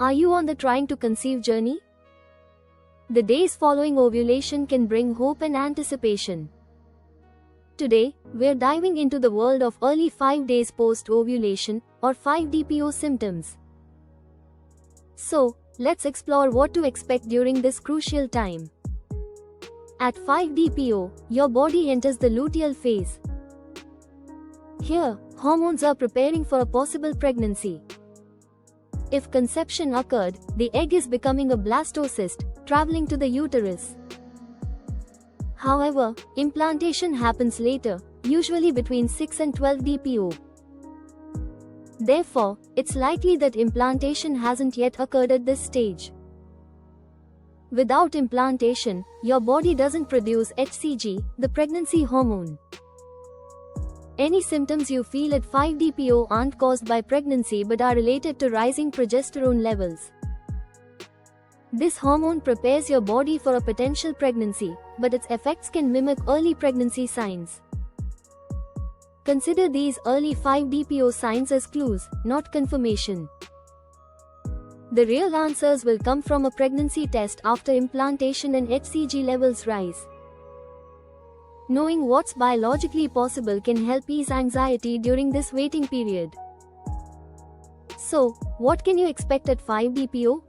Are you on the trying to conceive journey? The days following ovulation can bring hope and anticipation. Today, we're diving into the world of early 5 days post-ovulation, or 5DPO symptoms. So, let's explore what to expect during this crucial time. At 5DPO, your body enters the luteal phase. Here, hormones are preparing for a possible pregnancy. If conception occurred, the egg is becoming a blastocyst, traveling to the uterus. However, implantation happens later, usually between 6 and 12 DPO. Therefore, it's likely that implantation hasn't yet occurred at this stage. Without implantation, your body doesn't produce HCG, the pregnancy hormone. Any symptoms you feel at 5DPO aren't caused by pregnancy but are related to rising progesterone levels. This hormone prepares your body for a potential pregnancy, but its effects can mimic early pregnancy signs. Consider these early 5DPO signs as clues, not confirmation. The real answers will come from a pregnancy test after implantation and HCG levels rise. Knowing what's biologically possible can help ease anxiety during this waiting period. So, what can you expect at 5DPO?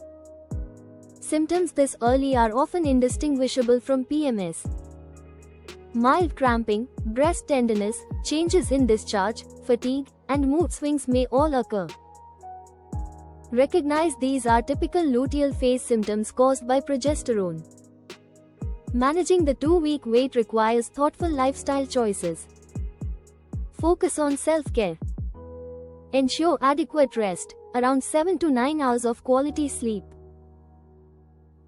Symptoms this early are often indistinguishable from PMS. Mild cramping, breast tenderness, changes in discharge, fatigue, and mood swings may all occur. Recognize these are typical luteal phase symptoms caused by progesterone. Managing the 2-week wait requires thoughtful lifestyle choices. Focus on self-care. Ensure adequate rest, around 7 to 9 hours of quality sleep.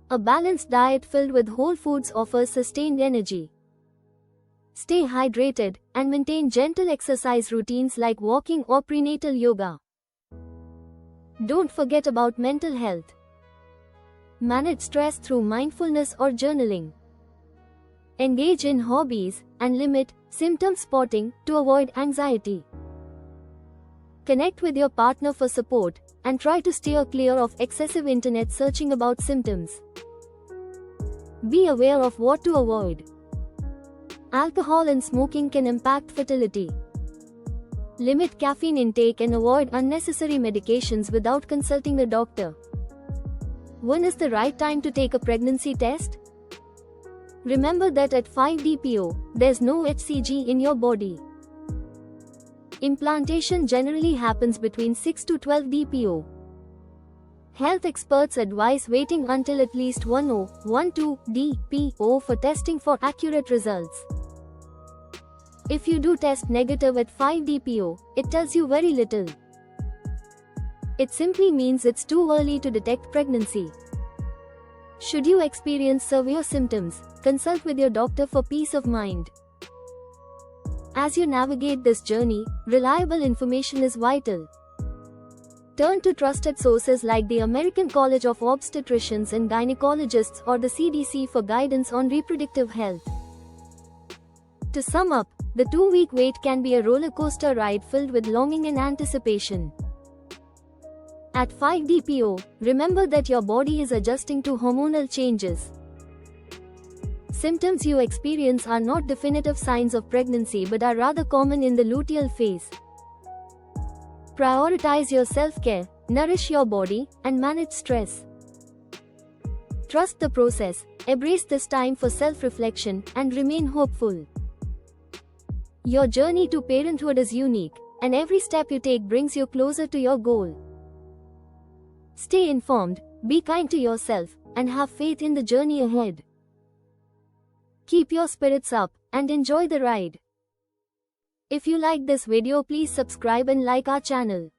A balanced diet filled with whole foods offers sustained energy. Stay hydrated, and maintain gentle exercise routines like walking or prenatal yoga. Don't forget about mental health. Manage stress through mindfulness or journaling. Engage in hobbies, and limit symptom spotting to avoid anxiety. Connect with your partner for support, and try to steer clear of excessive internet searching about symptoms. Be aware of what to avoid. Alcohol and smoking can impact fertility. Limit caffeine intake and avoid unnecessary medications without consulting a doctor. When is the right time to take a pregnancy test? Remember that at 5DPO, there's no HCG in your body. Implantation generally happens between 6 to 12 DPO. Health experts advise waiting until at least 12 DPO for testing for accurate results. If you do test negative at 5DPO, it tells you very little. It simply means it's too early to detect pregnancy. Should you experience severe symptoms, consult with your doctor for peace of mind. As you navigate this journey, reliable information is vital. Turn to trusted sources like the American College of Obstetricians and Gynecologists or the CDC for guidance on reproductive health. To sum up, the 2-week wait can be a roller coaster ride filled with longing and anticipation. At 5DPO, remember that your body is adjusting to hormonal changes. Symptoms you experience are not definitive signs of pregnancy but are rather common in the luteal phase. Prioritize your self-care, nourish your body, and manage stress. Trust the process, embrace this time for self-reflection, and remain hopeful. Your journey to parenthood is unique, and every step you take brings you closer to your goal. Stay informed, be kind to yourself, and have faith in the journey ahead. Keep your spirits up, and enjoy the ride. If you like this video, please subscribe and like our channel.